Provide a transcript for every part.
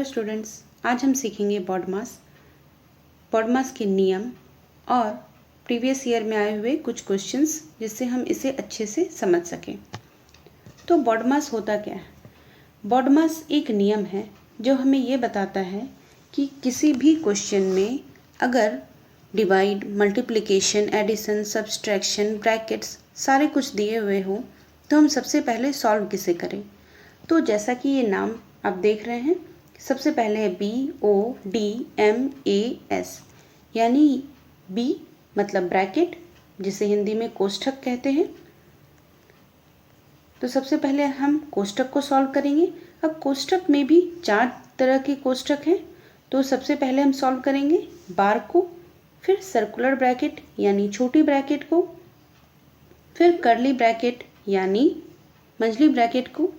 Students, आज हम सीखेंगे बॉडमास के नियम और प्रीवियस ईयर में आए हुए कुछ क्वेश्चंस जिससे हम इसे अच्छे से समझ सकें। तो बॉडमास होता क्या है? बॉडमास एक नियम है जो हमें ये बताता है कि किसी भी क्वेश्चन में अगर divide, multiplication, addition, subtraction, brackets सारे कुछ दिए हुए हों तो हम सबसे पहले सॉल्व किसे करें। तो जैसा कि ये नाम आप देख रहे हैं, सबसे पहले है BODMAS, यानी बी मतलब ब्रैकेट, जिसे हिंदी में कोष्ठक कहते हैं। तो सबसे पहले हम कोष्ठक को सॉल्व करेंगे। अब कोष्ठक में भी 4 तरह के कोष्ठक हैं। तो सबसे पहले हम सॉल्व करेंगे बार को, फिर सर्कुलर ब्रैकेट यानी छोटी ब्रैकेट को, फिर कर्ली ब्रैकेट यानी मंझली ब्रैकेट को,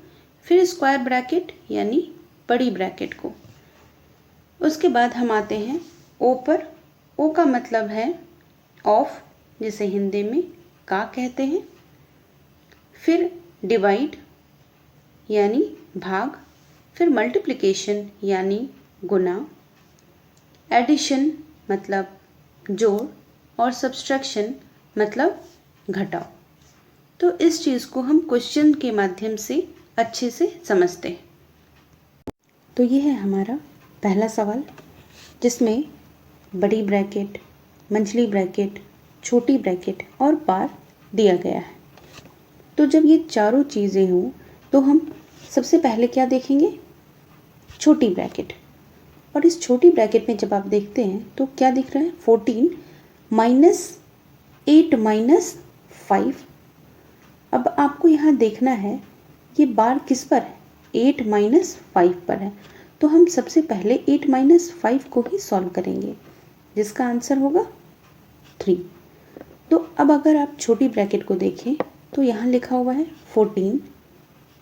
फिर स्क्वायर ब्रैकेट यानी बड़ी ब्रैकेट को। उसके बाद हम आते हैं ओ पर। ओ का मतलब है ऑफ, जिसे हिंदी में का कहते हैं। फिर डिवाइड यानी भाग, फिर मल्टीप्लिकेशन यानी गुना, एडिशन मतलब जोड़, और सब्सट्रैक्शन मतलब घटाव। तो इस चीज़ को हम क्वेश्चन के माध्यम से अच्छे से समझते हैं। तो ये है हमारा पहला सवाल, जिसमें बड़ी ब्रैकेट, मंझली ब्रैकेट, छोटी ब्रैकेट और बार दिया गया है। तो जब ये चारों चीज़ें हों तो हम सबसे पहले क्या देखेंगे? छोटी ब्रैकेट। और इस छोटी ब्रैकेट में जब आप देखते हैं तो क्या दिख रहा है? 14 -8 -5। अब आपको यहाँ देखना है ये बार किस पर है? 8 - 5 पर है। तो हम सबसे पहले 8 - 5 को ही सॉल्व करेंगे, जिसका आंसर होगा 3। तो अब अगर आप छोटी ब्रैकेट को देखें तो यहाँ लिखा हुआ है 14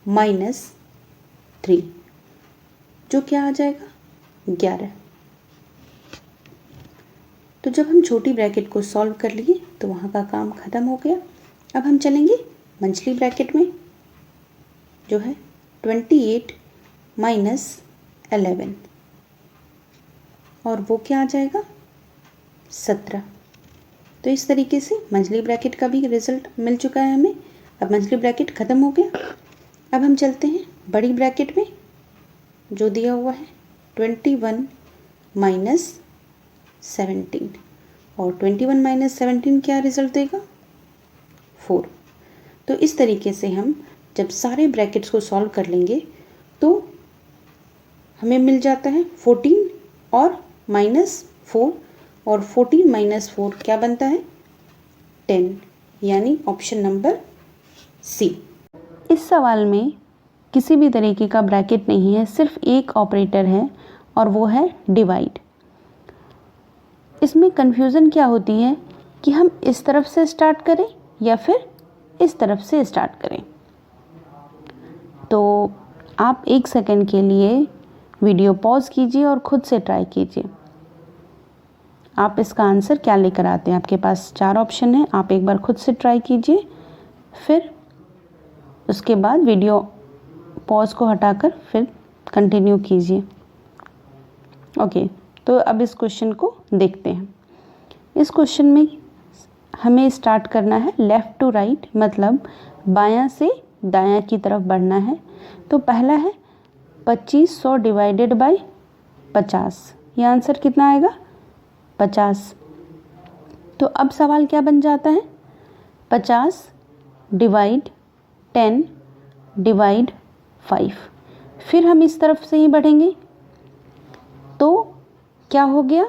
- 3, जो क्या आ जाएगा? 11। तो जब हम छोटी ब्रैकेट को सॉल्व कर लिए तो वहाँ का काम ख़त्म हो गया। अब हम चलेंगे मंझली ब्रैकेट में, जो है 28 - 11, और वो क्या आ जाएगा? 17। तो इस तरीके से मंझली ब्रैकेट का भी रिजल्ट मिल चुका है हमें। अब मंझली ब्रैकेट ख़त्म हो गया। अब हम चलते हैं बड़ी ब्रैकेट में, जो दिया हुआ है 21 - 17, और 21 - 17 क्या रिजल्ट देगा? 4। तो इस तरीके से हम जब सारे ब्रैकेट्स को सॉल्व कर लेंगे तो हमें मिल जाता है 14 और -4, और 14 - 4 क्या बनता है? 10, यानी ऑप्शन नंबर सी। इस सवाल में किसी भी तरीके का ब्रैकेट नहीं है, सिर्फ एक ऑपरेटर है और वो है डिवाइड। इसमें कन्फ्यूज़न क्या होती है कि हम इस तरफ से स्टार्ट करें या फिर इस तरफ से स्टार्ट करें। तो आप 1 सेकंड के लिए वीडियो पॉज कीजिए और खुद से ट्राई कीजिए। आप इसका आंसर क्या लेकर आते हैं? आपके पास 4 ऑप्शन हैं, आप एक बार खुद से ट्राई कीजिए, फिर उसके बाद वीडियो पॉज को हटाकर फिर कंटिन्यू कीजिए। ओके, तो अब इस क्वेश्चन को देखते हैं। इस क्वेश्चन में हमें स्टार्ट करना है लेफ़्ट टू राइट, मतलब बायां से दायां की तरफ बढ़ना है। तो पहला है 2500 डिवाइडेड बाय 50। ये आंसर कितना आएगा? 50। तो अब सवाल क्या बन जाता है? 50 डिवाइड 10 डिवाइड 5। फिर हम इस तरफ से ही बढ़ेंगे तो क्या हो गया?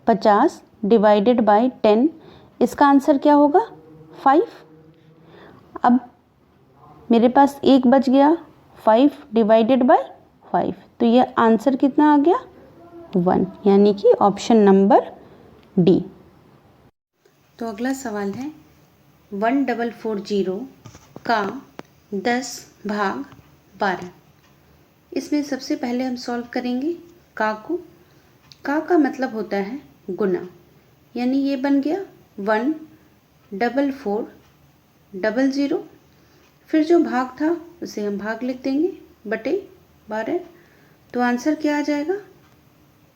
50 डिवाइडेड बाय 10, इसका आंसर क्या होगा? 5। अब मेरे पास 1 बच गया, 5 डिवाइडेड बाय 5, तो ये आंसर कितना आ गया? 1, यानी कि ऑप्शन नंबर डी। तो अगला सवाल है 1440 का 10 भाग 12। इसमें सबसे पहले हम सॉल्व करेंगे का को। का मतलब होता है गुना, यानी ये बन गया 1440। फिर जो भाग था उसे हम भाग लिख देंगे बटे 12, तो आंसर क्या आ जाएगा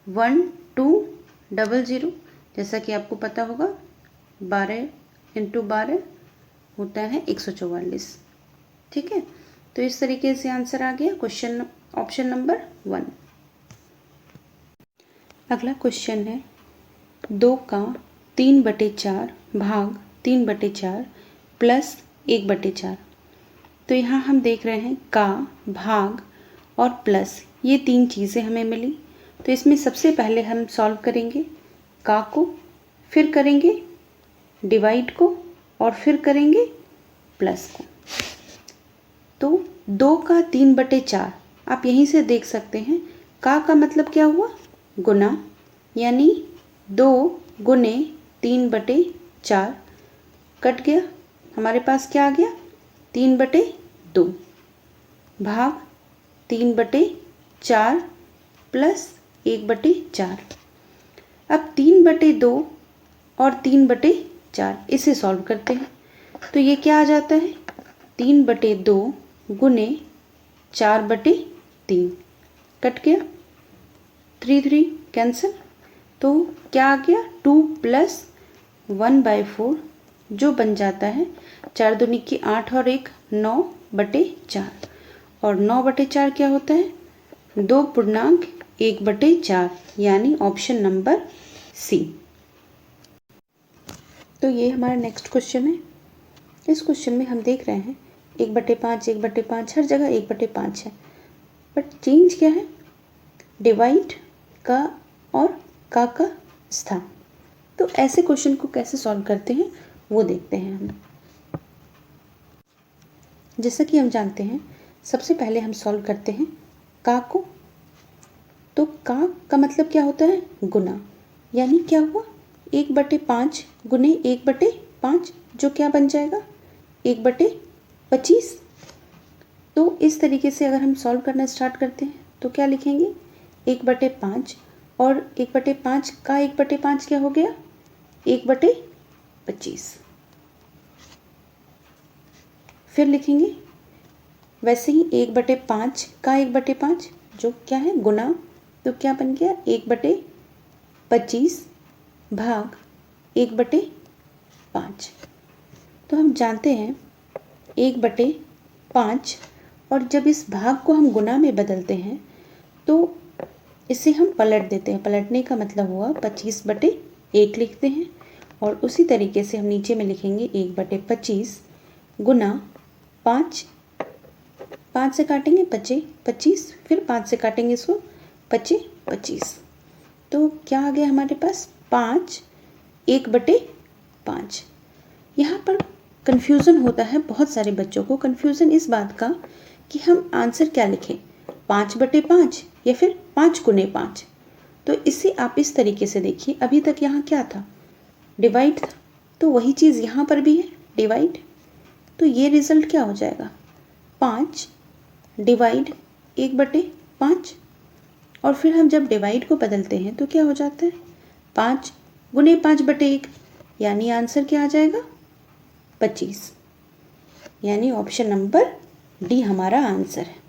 1200, जैसा कि आपको पता होगा 12 × 12 होता है 144। ठीक है, तो इस तरीके से आंसर आ गया क्वेश्चन ऑप्शन नंबर 1। अगला क्वेश्चन है 2 का 3/4 भाग 3/4 प्लस 1/4। तो यहाँ हम देख रहे हैं का, भाग और प्लस, ये 3 चीज़ें हमें मिली। तो इसमें सबसे पहले हम सॉल्व करेंगे का को, फिर करेंगे डिवाइड को और फिर करेंगे प्लस को। तो 2 का 3/4 आप यहीं से देख सकते हैं, का मतलब क्या हुआ गुना, यानी 2 गुने 3/4 कट गया, हमारे पास क्या आ गया 3/2 भाग 3/4 प्लस 1/4। अब 3/2 और 3/4 इसे सॉल्व करते हैं। तो ये क्या आ जाता है 3/2 गुने 4/3 कट गया, 3 कैंसिल। तो क्या आ गया 2 + 1/4 जो बन जाता है 4 दूनी की 8 और 1 9/4। और 9/4 क्या होता है 2.1/4, यानी ऑप्शन नंबर सी। तो ये हमारा नेक्स्ट क्वेश्चन है। इस क्वेश्चन में हम देख रहे हैं 1/5 1/5 हर जगह 1/5 है, बट चेंज क्या है डिवाइड का और का स्थान। तो ऐसे क्वेश्चन को कैसे सॉल्व करते हैं वो देखते हैं हम। जैसा कि हम जानते हैं सबसे पहले हम सॉल्व करते हैं का को। तो का मतलब क्या होता है गुना, यानी क्या हुआ 1/5 गुने 1/5 जो क्या बन जाएगा 1/25। तो इस तरीके से अगर हम सॉल्व करना स्टार्ट करते हैं तो क्या लिखेंगे 1/5 और 1/5 का 1/5 क्या हो गया 1/25। फिर लिखेंगे वैसे ही 1/5 का 1/5 जो क्या है गुना, तो क्या बन गया 1/25 भाग 1/5। तो हम जानते हैं 1/5, और जब इस भाग को हम गुना में बदलते हैं तो इसे हम पलट देते हैं। पलटने का मतलब हुआ 25/1 लिखते हैं, और उसी तरीके से हम नीचे में लिखेंगे 1/25 गुना 5, 5 से काटेंगे 25, फिर 5 से काटेंगे इसको 25। तो क्या आ गया हमारे पास 5 1/5। यहाँ पर कन्फ्यूज़न होता है बहुत सारे बच्चों को। कन्फ्यूज़न इस बात का कि हम आंसर क्या लिखें 5/5 या फिर 5 गुने 5। तो इसे आप इस तरीके से देखिए, अभी तक यहाँ क्या था डिवाइड था, तो वही चीज़ यहाँ पर भी है डिवाइड। तो ये रिज़ल्ट क्या हो जाएगा 5 डिवाइड 1/5, और फिर हम जब डिवाइड को बदलते हैं तो क्या हो जाता है 5 गुने 5/1, यानी आंसर क्या आ जाएगा 25, यानी ऑप्शन नंबर डी हमारा आंसर है।